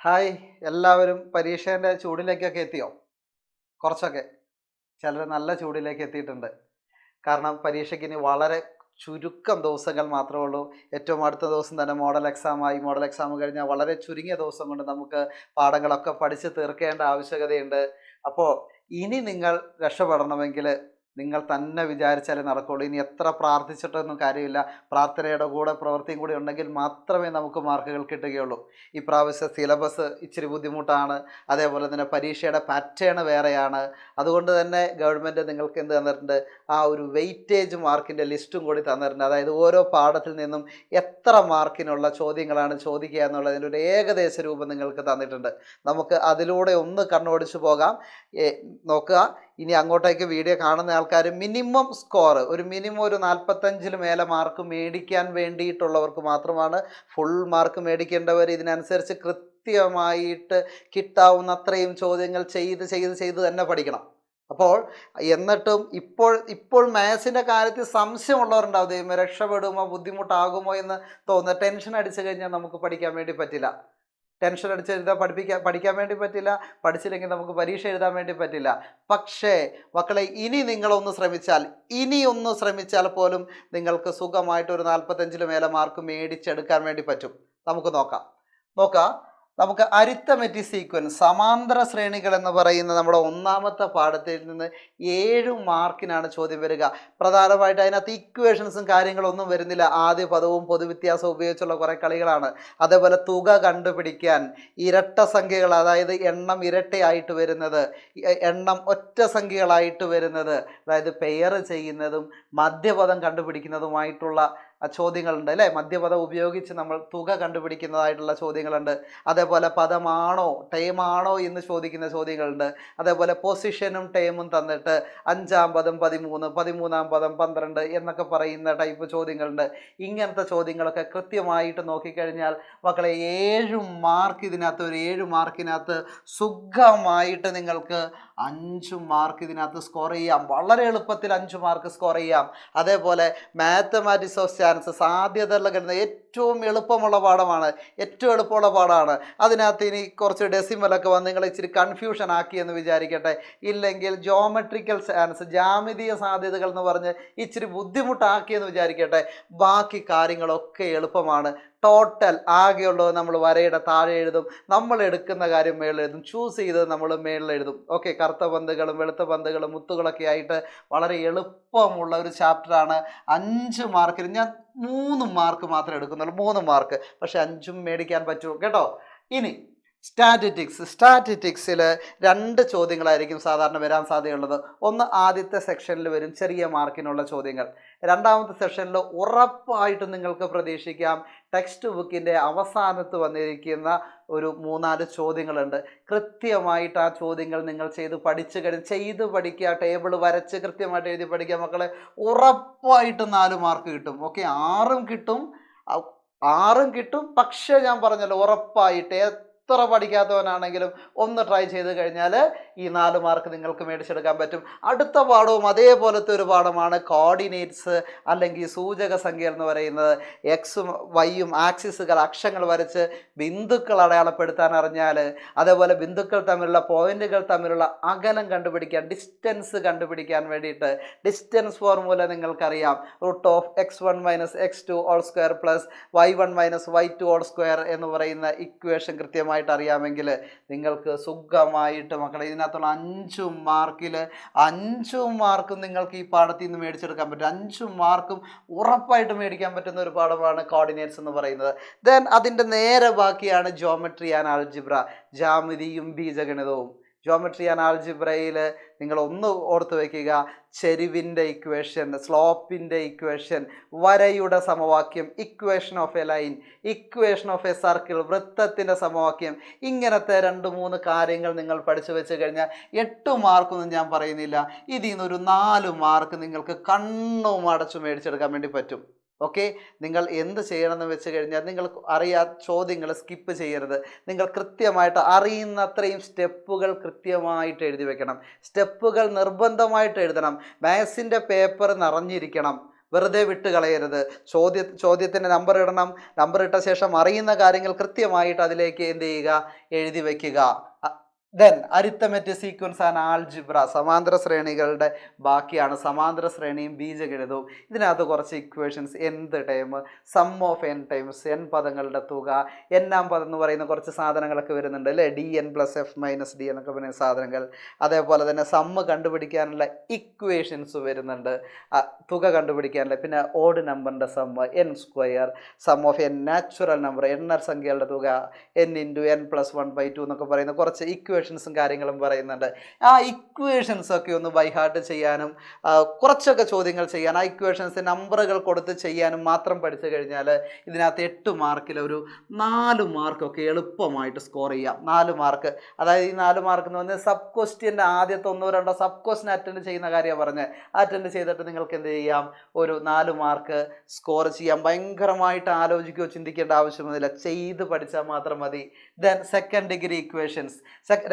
Hi എല്ലാവരും പരീക്ഷേൻ്റെ ചൂടിലേക്കൊക്കെ എത്തിയോ? കുറച്ചൊക്കെ. ചിലർ നല്ല ചൂടിലേക്ക് എത്തിയിട്ടുണ്ട്. കാരണം പരീക്ഷയ്ക്ക് ഇനി വളരെ ചുരുക്കം ദിവസങ്ങൾ മാത്രമേ ഉള്ളൂ. ഏറ്റവും അടുത്ത ദിവസം തന്നെ മോഡൽ എക്സാമായി. മോഡൽ എക്സാം കഴിഞ്ഞാൽ വളരെ ചുരുങ്ങിയ ദിവസം കൊണ്ട് നമുക്ക് പാഠങ്ങളൊക്കെ പഠിച്ച് തീർക്കേണ്ട ആവശ്യകതയുണ്ട്. അപ്പോൾ ഇനി നിങ്ങൾ രക്ഷപ്പെടണമെങ്കിൽ നിങ്ങൾ തന്നെ വിചാരിച്ചാലേ നടക്കുള്ളൂ. ഇനി എത്ര പ്രാർത്ഥിച്ചിട്ടൊന്നും കാര്യമില്ല. പ്രാർത്ഥനയുടെ കൂടെ പ്രവൃത്തിയും കൂടി ഉണ്ടെങ്കിൽ മാത്രമേ നമുക്ക് മാർക്കുകൾ കിട്ടുകയുള്ളൂ. ഈ പ്രാവശ്യം സിലബസ് ഇച്ചിരി ബുദ്ധിമുട്ടാണ്. അതേപോലെ തന്നെ പരീക്ഷയുടെ പാറ്റേൺ വേറെയാണ്. അതുകൊണ്ട് തന്നെ ഗവൺമെൻറ് നിങ്ങൾക്ക് എന്ത് തന്നിട്ടുണ്ട്? ആ ഒരു വെയിറ്റേജ് മാർക്കിൻ്റെ ലിസ്റ്റും കൂടി തന്നിട്ടുണ്ട്. അതായത് ഓരോ പാഠത്തിൽ നിന്നും എത്ര മാർക്കിനുള്ള ചോദ്യങ്ങളാണ് ചോദിക്കുക എന്നുള്ളതിൻ്റെ ഒരു ഏകദേശ രൂപം നിങ്ങൾക്ക് തന്നിട്ടുണ്ട്. നമുക്ക് അതിലൂടെ ഒന്ന് കണ്ണോടിച്ച് പോകാം. നോക്കുക, ഇനി അങ്ങോട്ടേക്ക് വീഡിയോ കാണുന്ന ആൾക്കാർ മിനിമം സ്കോർ ഒരു 45 മേലെ മാർക്ക് മേടിക്കാൻ വേണ്ടിയിട്ടുള്ളവർക്ക് മാത്രമാണ്. ഫുൾ മാർക്ക് മേടിക്കേണ്ടവർ ഇതിനനുസരിച്ച് കൃത്യമായിട്ട് കിട്ടാവുന്ന അത്രയും ചോദ്യങ്ങൾ ചെയ്ത് തന്നെ പഠിക്കണം. അപ്പോൾ എന്നിട്ടും ഇപ്പോൾ മാത്സിൻ്റെ കാര്യത്തിൽ സംശയമുള്ളവരുണ്ടാവും. ദൈവമേ, രക്ഷപ്പെടുമോ, ബുദ്ധിമുട്ടാകുമോ എന്ന് തോന്നുന്ന ടെൻഷൻ അടിച്ചു കഴിഞ്ഞാൽ നമുക്ക് പഠിക്കാൻ വേണ്ടി പറ്റില്ല. ടെൻഷൻ അടിച്ച് എഴുതാൻ പഠിക്കാൻ വേണ്ടി പറ്റില്ല. പഠിച്ചില്ലെങ്കിൽ നമുക്ക് പരീക്ഷ എഴുതാൻ വേണ്ടി പറ്റില്ല. പക്ഷേ മക്കളെ, ഇനിയൊന്ന് ശ്രമിച്ചാൽ പോലും നിങ്ങൾക്ക് സുഖമായിട്ട് ഒരു 45 മേലെ മാർക്ക് മേടിച്ചെടുക്കാൻ വേണ്ടി പറ്റും. നമുക്ക് നോക്കാം. നമുക്ക് അരിത്തമെറ്റിക് സീക്വൻസ് സമാന്തര ശ്രേണികൾ എന്ന് പറയുന്ന നമ്മുടെ ഒന്നാമത്തെ പാഠത്തിൽ നിന്ന് 7 മാർക്കിനാണ് ചോദ്യം വരിക. പ്രധാനമായിട്ട് അതിനകത്ത് ഇക്വേഷൻസും കാര്യങ്ങളൊന്നും വരുന്നില്ല. ആദ്യ പദവും പൊതുവ്യത്യാസം ഉപയോഗിച്ചുള്ള കുറേ കളികളാണ്. അതേപോലെ തുക കണ്ടുപിടിക്കാൻ ഇരട്ട സംഖ്യകൾ, അതായത് എണ്ണം ഇരട്ടയായിട്ട് വരുന്നത്, എണ്ണം ഒറ്റ സംഖ്യകളായിട്ട് വരുന്നത്, അതായത് പെയർ ചെയ്യുന്നതും മധ്യപദം കണ്ടുപിടിക്കുന്നതുമായിട്ടുള്ള ചോദ്യങ്ങളുണ്ട് അല്ലേ? മധ്യപദം ഉപയോഗിച്ച് നമ്മൾ തുക കണ്ടുപിടിക്കുന്നതായിട്ടുള്ള ചോദ്യങ്ങളുണ്ട്. അതേപോലെ പദമാണോ ടേമാണോ എന്ന് ചോദിക്കുന്ന ചോദ്യങ്ങളുണ്ട്. അതേപോലെ പൊസിഷനും ടേമും തന്നിട്ട് 5-ാം പദം 13, 13-ാം പദം 12 എന്നൊക്കെ പറയുന്ന ടൈപ്പ് ചോദ്യങ്ങളുണ്ട്. ഇങ്ങനത്തെ ചോദ്യങ്ങളൊക്കെ കൃത്യമായിട്ട് നോക്കിക്കഴിഞ്ഞാൽ മക്കളെ 7 മാർക്ക് ഇതിനകത്ത്, ഒരു 7 മാർക്കിനകത്ത് സുഖമായിട്ട് നിങ്ങൾക്ക് 5 മാർക്ക് ഇതിനകത്ത് സ്കോർ ചെയ്യാം. വളരെ എളുപ്പത്തിൽ 5 മാർക്ക് സ്കോർ ചെയ്യാം. അതേപോലെ മാത്തമാറ്റിക്സ് ഓഫ് ചാൻസ് സാധ്യതയുള്ള കിട്ടുന്ന ഏറ്റവും എളുപ്പമുള്ള പാഠമാണ്. അതിനകത്ത് ഇനി കുറച്ച് ഡെസിമലൊക്കെ വന്ന് നിങ്ങൾ ഇച്ചിരി കൺഫ്യൂഷൻ ആക്കിയെന്ന് വിചാരിക്കട്ടെ. ഇല്ലെങ്കിൽ ജോമെട്രിക്കൽ ചാൻസ്, ജാമിതീയ സാധ്യതകൾ എന്ന് പറഞ്ഞ് ഇച്ചിരി ബുദ്ധിമുട്ടാക്കിയെന്ന് വിചാരിക്കട്ടെ. ബാക്കി കാര്യങ്ങളൊക്കെ എളുപ്പമാണ്. ടോട്ടൽ ആകെയുള്ളത് നമ്മൾ വരയുടെ താഴെ എഴുതും. നമ്മൾ എടുക്കുന്ന കാര്യം മേളിൽ എഴുതും. ചൂസ് ചെയ്തത് നമ്മൾ മേളിൽ എഴുതും. ഓക്കെ, കറുത്ത പന്തുകളും വെളുത്ത പന്തുകളും മുത്തുകളൊക്കെ ആയിട്ട് വളരെ എളുപ്പമുള്ള ഒരു ചാപ്റ്ററാണ്. 5 മാർക്കിന് ഞാൻ 3 മാർക്ക് മാത്രമേ എടുക്കുന്നുള്ളൂ. 3 മാർക്ക്, പക്ഷെ 5 മേടിക്കാൻ പറ്റുമോ കേട്ടോ. ഇനി സ്റ്റാറ്റിറ്റിക്സിൽ 2 ചോദ്യങ്ങളായിരിക്കും സാധാരണ വരാൻ സാധ്യതയുള്ളത്. ഒന്ന് ആദ്യത്തെ സെക്ഷനിൽ വരും, ചെറിയ മാർക്കിനുള്ള ചോദ്യങ്ങൾ. രണ്ടാമത്തെ സെക്ഷനിൽ ഉറപ്പായിട്ടും നിങ്ങൾക്ക് പ്രതീക്ഷിക്കാം ടെക്സ്റ്റ് ബുക്കിൻ്റെ അവസാനത്ത് വന്നിരിക്കുന്ന ഒരു 3-4 ചോദ്യങ്ങളുണ്ട്. കൃത്യമായിട്ട് ആ ചോദ്യങ്ങൾ നിങ്ങൾ ചെയ്ത് പഠിക്കുക. ടേബിൾ വരച്ച് കൃത്യമായിട്ട് എഴുതി പഠിക്കുക മക്കളെ. ഉറപ്പായിട്ടും 4 മാർക്ക് കിട്ടും. ഓക്കെ, 6 കിട്ടും. പക്ഷേ ഞാൻ പറഞ്ഞല്ലോ, ഉറപ്പായിട്ട് എത്ര പഠിക്കാത്തവനാണെങ്കിലും ഒന്ന് ട്രൈ ചെയ്ത് കഴിഞ്ഞാൽ ഈ 4 മാർക്ക് നിങ്ങൾക്ക് മേടിച്ചെടുക്കാൻ പറ്റും. അടുത്ത പാഠവും അതേപോലത്തെ ഒരു പാഠമാണ് കോർഡിനേറ്റ്സ്, അല്ലെങ്കിൽ സൂചക സംഖ്യ എന്ന് പറയുന്നത്. എക്സും വൈയും ആക്സിസുകൾ, അക്ഷങ്ങൾ വരച്ച് ബിന്ദുക്കൾ അടയാളപ്പെടുത്താൻ അറിഞ്ഞാൽ, അതേപോലെ ബിന്ദുക്കൾ തമ്മിലുള്ള പോയിന്റുകൾ തമ്മിലുള്ള അകലം കണ്ടുപിടിക്കാൻ, ഡിസ്റ്റൻസ് കണ്ടുപിടിക്കാൻ വേണ്ടിയിട്ട് ഡിസ്റ്റൻസ് ഫോർമുല നിങ്ങൾക്കറിയാം. √(x1 - x2) + y1 - y2) എന്ന് പറയുന്ന ഇക്വേഷൻ കൃത്യമായിട്ട് അറിയാമെങ്കിൽ നിങ്ങൾക്ക് സുഖമായിട്ട് മക്കളെ ഇതിനകത്തുള്ള 5 മാർക്കിൽ 5 മാർക്കും നിങ്ങൾക്ക് ഈ പാഠത്തിൽ നിന്ന് മേടിച്ചെടുക്കാൻ പറ്റും. 5 മാർക്കും ഉറപ്പായിട്ട് മേടിക്കാൻ പറ്റുന്ന ഒരു പാഠമാണ് കോർഡിനേറ്റ്സ് എന്ന് പറയുന്നത്. ദെൻ അതിൻ്റെ നേരെ ബാക്കിയാണ് ജോമെട്രി ആൻഡ് ആൾജിബ്ര, ജ്യാമിതിയും ബീജഗണിതവും. ജോമെട്രി ആൻഡ് ആൾജിബ്രയിൽ നിങ്ങൾ ഒന്ന് ഓർത്ത് വയ്ക്കുക, ചെരിവിൻ്റെ ഇക്വേഷൻ, സ്ലോപ്പിൻ്റെ ഇക്വേഷൻ, വരയുടെ സമവാക്യം, equation of a line, equation of a circle, വൃത്തത്തിൻ്റെ സമവാക്യം. ഇങ്ങനത്തെ 2-3 കാര്യങ്ങൾ നിങ്ങൾ പഠിച്ചു വെച്ച് കഴിഞ്ഞാൽ 8 മാർക്കൊന്നും ഞാൻ പറയുന്നില്ല, ഇതിൽ നിന്നൊരു 4 മാർക്ക് നിങ്ങൾക്ക് കണ്ണും അടച്ചു മേടിച്ചെടുക്കാൻ വേണ്ടി പറ്റും. ഓക്കെ, നിങ്ങൾ എന്ത് ചെയ്യണമെന്ന് വെച്ച് കഴിഞ്ഞാൽ, നിങ്ങൾ ചോദ്യങ്ങൾ സ്കിപ്പ് ചെയ്യരുത്. നിങ്ങൾ കൃത്യമായിട്ട് അറിയുന്നത്രയും സ്റ്റെപ്പുകൾ കൃത്യമായിട്ട് എഴുതി വെക്കണം. സ്റ്റെപ്പുകൾ നിർബന്ധമായിട്ട് എഴുതണം. മാത്സിൻ്റെ പേപ്പർ നിറഞ്ഞിരിക്കണം. വെറുതെ വിട്ട് കളയരുത്. ചോദ്യത്തിന് നമ്പർ ഇടണം. നമ്പർ ഇട്ട ശേഷം അറിയുന്ന കാര്യങ്ങൾ കൃത്യമായിട്ട് അതിലേക്ക് എന്ത് ചെയ്യുക, എഴുതി വയ്ക്കുക. Then arithmetic sequence and algebra, സമാന്തര ശ്രേണികളുടെ ബാക്കിയാണ് സമാന്തര ശ്രേണിയും ബീജഗണിതവും. ഇതിനകത്ത് കുറച്ച് equations, nth term, sum of n terms, n പദങ്ങളുടെ തുക, n-ആം പദം എന്ന് പറയുന്ന കുറച്ച് സാധനങ്ങളൊക്കെ വരുന്നുണ്ട് അല്ലേ, dn + f - d എന്നൊക്കെ പറയുന്ന സാധനങ്ങൾ. അതേപോലെ തന്നെ സമ്മ് കണ്ടുപിടിക്കാനുള്ള ഇക്വേഷൻസ് വരുന്നുണ്ട്, തുക കണ്ടുപിടിക്കാനുള്ള. പിന്നെ ഓഡ് നമ്പറിൻ്റെ sum n², sum of n natural number, എണ്ണ സംഖ്യകളുടെ തുക n × n + 1/2 എന്നൊക്കെ പറയുന്ന കുറച്ച് ഇക്വേഷൻസും കാര്യങ്ങളും പറയുന്നുണ്ട്. ആ ഇക്വേഷൻസ് ഒക്കെ ഒന്ന് ബൈ ഹാർട്ട് ചെയ്യാനും കുറച്ചൊക്കെ ചോദ്യങ്ങൾ ചെയ്യാൻ, ആ ഇക്വേഷൻസ് നമ്പറുകൾ കൊടുത്ത് ചെയ്യാനും മാത്രം പഠിച്ചു കഴിഞ്ഞാൽ ഇതിനകത്ത് 8 മാർക്കിൽ ഒരു 4 മാർക്കൊക്കെ എളുപ്പമായിട്ട് സ്കോർ ചെയ്യാം. 4 മാർക്ക്, അതായത് ഈ 4 മാർക്ക് എന്ന് പറഞ്ഞാൽ സബ് ക്വസ്റ്റ്യൻ്റെ ആദ്യത്തെ 1-2 സബ് ക്വസ്റ്റ്യൻ അറ്റൻഡ് ചെയ്യുന്ന കാര്യമാണ് പറഞ്ഞത്. അറ്റൻഡ് ചെയ്തിട്ട് നിങ്ങൾക്ക് എന്ത് ചെയ്യാം, ഒരു 4 മാർക്ക് സ്കോർ ചെയ്യാം. ഭയങ്കരമായിട്ട് ആലോചിക്കുകയോ ചിന്തിക്കേണ്ട ആവശ്യമൊന്നുമില്ല, ചെയ്ത് പഠിച്ചാൽ മാത്രം മതി. ദെൻ സെക്കൻഡ് ഡിഗ്രി ഇക്വേഷൻസ്,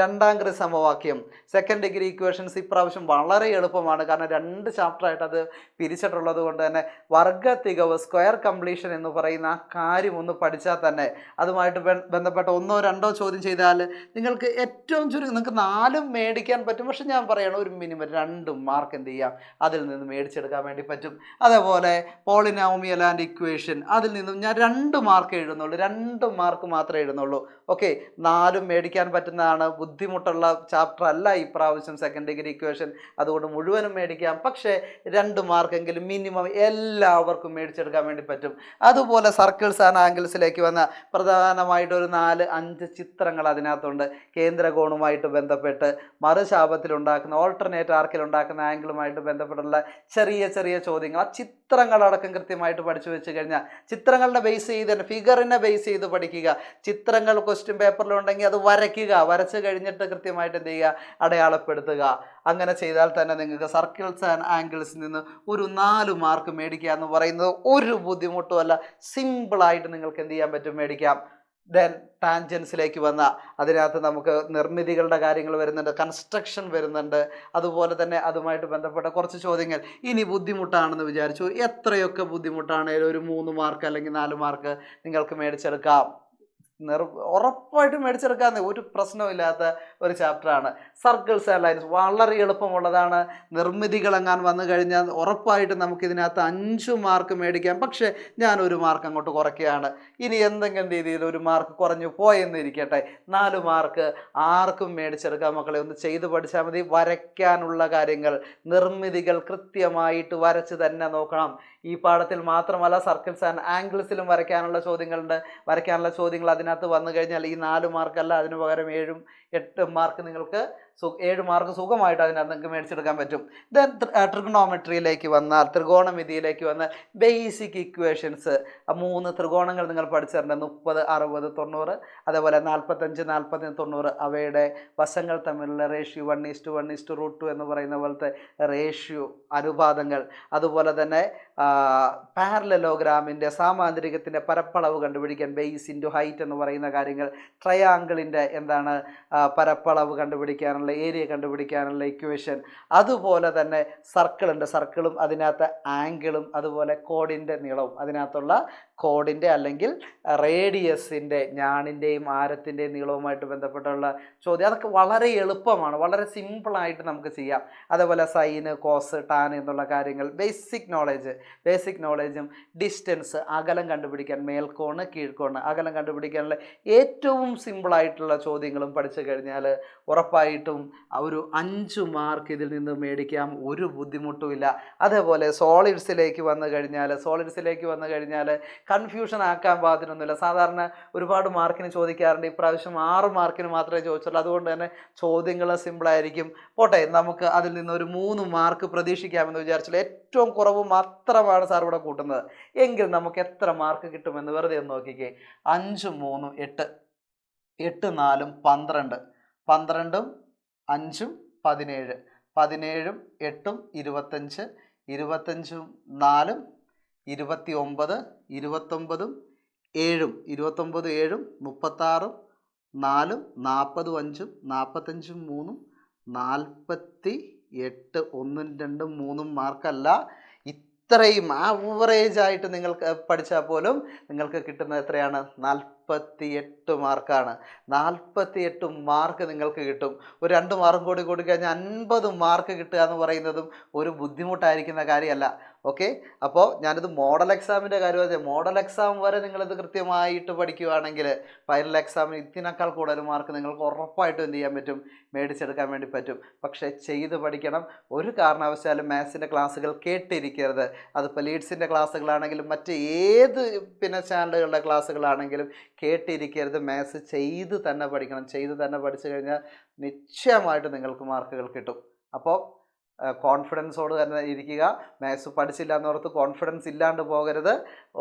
രണ്ടാം ഡിഗ്രി സമവാക്യം, സെക്കൻഡ് ഡിഗ്രി ഇക്വേഷൻസ് ഇപ്രാവശ്യം വളരെ എളുപ്പമാണ്. കാരണം 2 ചാപ്റ്ററായിട്ട് അത് പിരിച്ചിട്ടുള്ളത് കൊണ്ട് തന്നെ വർഗ തികവ്, സ്ക്വയർ കംപ്ലീഷൻ എന്ന് പറയുന്ന ആ കാര്യം ഒന്ന് പഠിച്ചാൽ തന്നെ അതുമായിട്ട് ബന്ധപ്പെട്ട 1-2 ചോദ്യം ചെയ്താൽ നിങ്ങൾക്ക് ഏറ്റവും ചുരുക്കം നിങ്ങൾക്ക് 4 മേടിക്കാൻ പറ്റും. പക്ഷെ ഞാൻ പറയണം, ഒരു മിനിമം 2 മാർക്ക് എന്ത് ചെയ്യാം, അതിൽ നിന്ന് മേടിച്ചെടുക്കാൻ വേണ്ടി പറ്റും. അതേപോലെ പോളിനോമിയൽ ആൻഡ് ഇക്വേഷൻ, അതിൽ നിന്നും ഞാൻ 2 മാർക്ക് എഴുതുന്നുള്ളൂ, 2 മാർക്ക് മാത്രമേ എഴുതുന്നുള്ളൂ. ഓക്കെ, 4 മേടിക്കാൻ പറ്റുന്നതാണ്. ബുദ്ധിമുട്ടുള്ള ചാപ്റ്റർ അല്ല ഇപ്രാവശ്യം സെക്കൻഡ് ഡിഗ്രി ഇക്വേഷൻ, അതുകൊണ്ട് മുഴുവനും മേടിക്കാം. പക്ഷേ 2 മാർക്കെങ്കിലും മിനിമം എല്ലാവർക്കും മേടിച്ചെടുക്കാൻ വേണ്ടി പറ്റും. അതുപോലെ സർക്കിൾസ് ആൻഡ് ആംഗിൾസിലേക്ക് വന്ന പ്രധാനമായിട്ട് ഒരു 4-5 ചിത്രങ്ങൾ അതിനകത്തുണ്ട്. കേന്ദ്രകോണുമായിട്ട് ബന്ധപ്പെട്ട്, മറുശാപത്തിലുണ്ടാക്കുന്ന, ഓൾട്ടർനേറ്റ് ആർക്കിലുണ്ടാക്കുന്ന ആംഗിളുമായിട്ട് ബന്ധപ്പെട്ടുള്ള ചെറിയ ചെറിയ ചോദ്യങ്ങൾ, ആ ചിത്രങ്ങളടക്കം കൃത്യമായിട്ട് പഠിച്ചു വെച്ച് കഴിഞ്ഞാൽ, ചിത്രങ്ങളുടെ ബേസ് ചെയ്ത് തന്നെ, ഫിഗറിനെ ബേസ് ചെയ്ത് പഠിക്കുക. ചിത്രങ്ങൾ ക്വസ്റ്റ്യൻ പേപ്പറിലുണ്ടെങ്കിൽ അത് വരയ്ക്കുക, വരച്ച് കഴിഞ്ഞിട്ട് കൃത്യമായിട്ട് എന്ത് ചെയ്യുക, അടയാളപ്പെടുത്തുക. അങ്ങനെ ചെയ്താൽ തന്നെ നിങ്ങൾക്ക് സർക്കിൾസ് ആൻഡ് ആംഗിൾസിൽ നിന്ന് ഒരു 4 മാർക്ക് മേടിക്കുക എന്ന് പറയുന്നത് ഒരു ബുദ്ധിമുട്ടുമല്ല, സിമ്പിളായിട്ട് നിങ്ങൾക്ക് എന്ത് ചെയ്യാൻ പറ്റും, മേടിക്കാം. ദെൻ ടാൻജൻസിലേക്ക് വന്ന, അതിനകത്ത് നമുക്ക് നിർമ്മിതികളുടെ കാര്യങ്ങൾ വരുന്നുണ്ട്, കൺസ്ട്രക്ഷൻ വരുന്നുണ്ട്, അതുപോലെ തന്നെ അതുമായിട്ട് ബന്ധപ്പെട്ട കുറച്ച് ചോദ്യങ്ങൾ. ഇനി ബുദ്ധിമുട്ടാണെന്ന് വിചാരിച്ചു, എത്രയൊക്കെ ബുദ്ധിമുട്ടാണേലും ഒരു 3 മാർക്ക് അല്ലെങ്കിൽ 4 മാർക്ക് നിങ്ങൾക്ക് മേടിച്ചെടുക്കാം. ഉറപ്പായിട്ടും മേടിച്ചെടുക്കാവുന്ന ഒരു പ്രശ്നമില്ലാത്ത ഒരു ചാപ്റ്ററാണ് സർക്കിൾസ് ആൻഡ് ലൈൻസ്. വളരെ എളുപ്പമുള്ളതാണ്. നിർമ്മിതികളെങ്ങാൻ വന്നു കഴിഞ്ഞാൽ ഉറപ്പായിട്ടും നമുക്കിതിനകത്ത് 5 മാർക്ക് മേടിക്കാം. പക്ഷേ ഞാൻ 1 മാർക്ക് അങ്ങോട്ട് കുറയ്ക്കുകയാണ്. ഇനി എന്തെങ്കിലും രീതിയിൽ 1 മാർക്ക് കുറഞ്ഞു പോയെന്നിരിക്കട്ടെ, 4 മാർക്ക് ആർക്കും മേടിച്ചെടുക്കാം. മക്കളെ ഒന്ന് ചെയ്ത് പഠിച്ചാൽ മതി. വരയ്ക്കാനുള്ള കാര്യങ്ങൾ, നിർമ്മിതികൾ കൃത്യമായിട്ട് വരച്ച് തന്നെ നോക്കണം. ഈ പാഠത്തിൽ മാത്രമല്ല, സർക്കിൾസ് ആൻഡ് ആംഗിൾസിലും വരയ്ക്കാനുള്ള ചോദ്യങ്ങളുണ്ട്. വരയ്ക്കാനുള്ള ചോദ്യങ്ങൾ അതിനകത്ത് വന്നു കഴിഞ്ഞാൽ ഈ 4 മാർക്കല്ല, അതിന് പകരം 7-8 മാർക്ക് നിങ്ങൾക്ക് 7 മാർക്ക് സുഖമായിട്ട് അതിനകത്ത് നിങ്ങൾക്ക് മേടിച്ചെടുക്കാൻ പറ്റും. ദെൻ ട്രിഗണോമെട്രിയിലേക്ക് വന്നാൽ, ത്രികോണമിതിയിലേക്ക് വന്നാൽ ബേസിക് ഇക്വേഷൻസ്, 3 ത്രികോണങ്ങൾ നിങ്ങൾ പഠിച്ചിട്ടുണ്ട്, 30, 60, 90, അതേപോലെ 45, 40, 90. അവയുടെ വശങ്ങൾ തമ്മിലുള്ള റേഷ്യോ 1:1:√2 എന്ന് പറയുന്ന പോലത്തെ റേഷ്യോ, അനുപാതങ്ങൾ. അതുപോലെ തന്നെ പാരലലോഗ്രാമിൻ്റെ സാമാന്തരികത്തിൻ്റെ പരപ്പളവ് കണ്ടുപിടിക്കാൻ ബേസ് ഇൻറ്റു ഹൈറ്റ് എന്ന് പറയുന്ന കാര്യങ്ങൾ, ട്രയാങ്കിളിൻ്റെ എന്താണ് പരപ്പളവ് കണ്ടുപിടിക്കാനുള്ള, ഏരിയ കണ്ടുപിടിക്കാനുള്ള ഇക്വേഷൻ. അതുപോലെ തന്നെ സർക്കിളുണ്ട്, സർക്കിളും അതിനകത്ത് ആംഗിളും, അതുപോലെ കോഡിൻ്റെ നീളവും, അതിനകത്തുള്ള കോഡിൻ്റെ അല്ലെങ്കിൽ റേഡിയസിൻ്റെ, ഞാണിൻ്റെയും ആരത്തിൻ്റെയും നീളവുമായിട്ട് ബന്ധപ്പെട്ടുള്ള ചോദ്യം. അതൊക്കെ വളരെ എളുപ്പമാണ്, വളരെ സിമ്പിളായിട്ട് നമുക്ക് ചെയ്യാം. അതേപോലെ സൈന്, കോസ്, ടാൻ എന്നുള്ള കാര്യങ്ങൾ, ബേസിക് നോളേജും ഡിസ്റ്റൻസ്, അകലം കണ്ടുപിടിക്കാൻ, മേൽക്കോണ്, കീഴ്ക്കോണ്, അകലം കണ്ടുപിടിക്കാനുള്ള ഏറ്റവും സിമ്പിളായിട്ടുള്ള ചോദ്യങ്ങളും പഠിച്ചു കഴിഞ്ഞാൽ ഉറപ്പായിട്ടും ഒരു 5 മാർക്ക് ഇതിൽ നിന്ന് മേടിക്കാം, ഒരു ബുദ്ധിമുട്ടുമില്ല. അതേപോലെ സോളിഡ്സിലേക്ക് വന്നു കഴിഞ്ഞാൽ കൺഫ്യൂഷൻ ആക്കാൻ പാകത്തിനൊന്നുമില്ല. സാധാരണ ഒരുപാട് മാർക്കിന് ചോദിക്കാറുണ്ട്, ഇപ്രാവശ്യം 6 മാർക്കിന് മാത്രമേ ചോദിച്ചുള്ളൂ. അതുകൊണ്ട് തന്നെ ചോദ്യങ്ങൾ സിമ്പിളായിരിക്കും. പോട്ടെ, നമുക്ക് അതിൽ നിന്ന് ഒരു 3 മാർക്ക് പ്രതീക്ഷിക്കാമെന്ന് വിചാരിച്ചുള്ളൂ. ഏറ്റവും കുറവ് മാത്രമാണ് സാർ ഇവിടെ കൂട്ടുന്നത്. എങ്കിൽ നമുക്ക് എത്ര മാർക്ക് കിട്ടുമെന്ന് വെറുതെ ഒന്ന് നോക്കിക്കേ. 5, 3, 8, 8, 4, 12, 12, 5, 17, 17, 8, 25, 25, 4, 29, 29, 7, 29, 7, 36, 4, 40, 5, 45, 3, 48, 1, 2, 3 മാർക്കല്ല. ഇത്രയും ആവറേജ് ആയിട്ട് നിങ്ങൾക്ക് പഠിച്ചാൽ പോലും നിങ്ങൾക്ക് കിട്ടുന്നത് എത്രയാണ്? 48 മാർക്കാണ്. 48 മാർക്ക് നിങ്ങൾക്ക് കിട്ടും. ഒരു 2 മാർക്ക് കൂടി കൂടിക്കഴിഞ്ഞാൽ 50 മാർക്ക് കിട്ടുക എന്ന് പറയുന്നതും ഒരു ബുദ്ധിമുട്ടായിരിക്കുന്ന കാര്യമല്ല. ഓക്കെ, അപ്പോൾ ഞാനിത് മോഡൽ എക്സാമിൻ്റെ കാര്യം പറഞ്ഞത്. മോഡൽ എക്സാം വരെ നിങ്ങളിത് കൃത്യമായിട്ട് പഠിക്കുകയാണെങ്കിൽ ഫൈനൽ എക്സാമിന് ഇതിനേക്കാൾ കൂടുതൽ മാർക്ക് നിങ്ങൾക്ക് ഉറപ്പായിട്ടും എന്ത് ചെയ്യാൻ പറ്റും? മേടിച്ചെടുക്കാൻ വേണ്ടി പറ്റും. പക്ഷേ ചെയ്ത് പഠിക്കണം. ഒരു കാരണവശാലും മാത്സിൻ്റെ ക്ലാസ്സുകൾ കേട്ടിരിക്കരുത്. അതിപ്പോൾ ലീഡ്സിൻ്റെ ക്ലാസ്സുകളാണെങ്കിലും മറ്റ് ഏത് ചാനലുകളുടെ ക്ലാസ്സുകളാണെങ്കിലും കേട്ടിരിക്കരുത്. മാത്സ് ചെയ്ത് തന്നെ പഠിക്കണം. ചെയ്ത് തന്നെ പഠിച്ചു കഴിഞ്ഞാൽ നിശ്ചയമായിട്ട് നിങ്ങൾക്ക് മാർക്കുകൾ കിട്ടും. അപ്പോൾ കോൺഫിഡൻസോട് തന്നെ ഇരിക്കുക. മാത്സ് പഠിച്ചില്ല എന്നോർത്ത് കോൺഫിഡൻസ് ഇല്ലാണ്ട് പോകരുത്.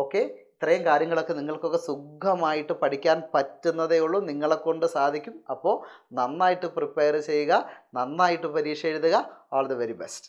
ഓക്കെ, ഇത്രയും കാര്യങ്ങളൊക്കെ നിങ്ങൾക്കൊക്കെ സുഖമായിട്ട് പഠിക്കാൻ പറ്റുന്നതേ ഉള്ളൂ. നിങ്ങളെക്കൊണ്ട് സാധിക്കും. അപ്പോൾ നന്നായിട്ട് പ്രിപ്പയർ ചെയ്യുക, നന്നായിട്ട് പരീക്ഷ എഴുതുക. All the very best.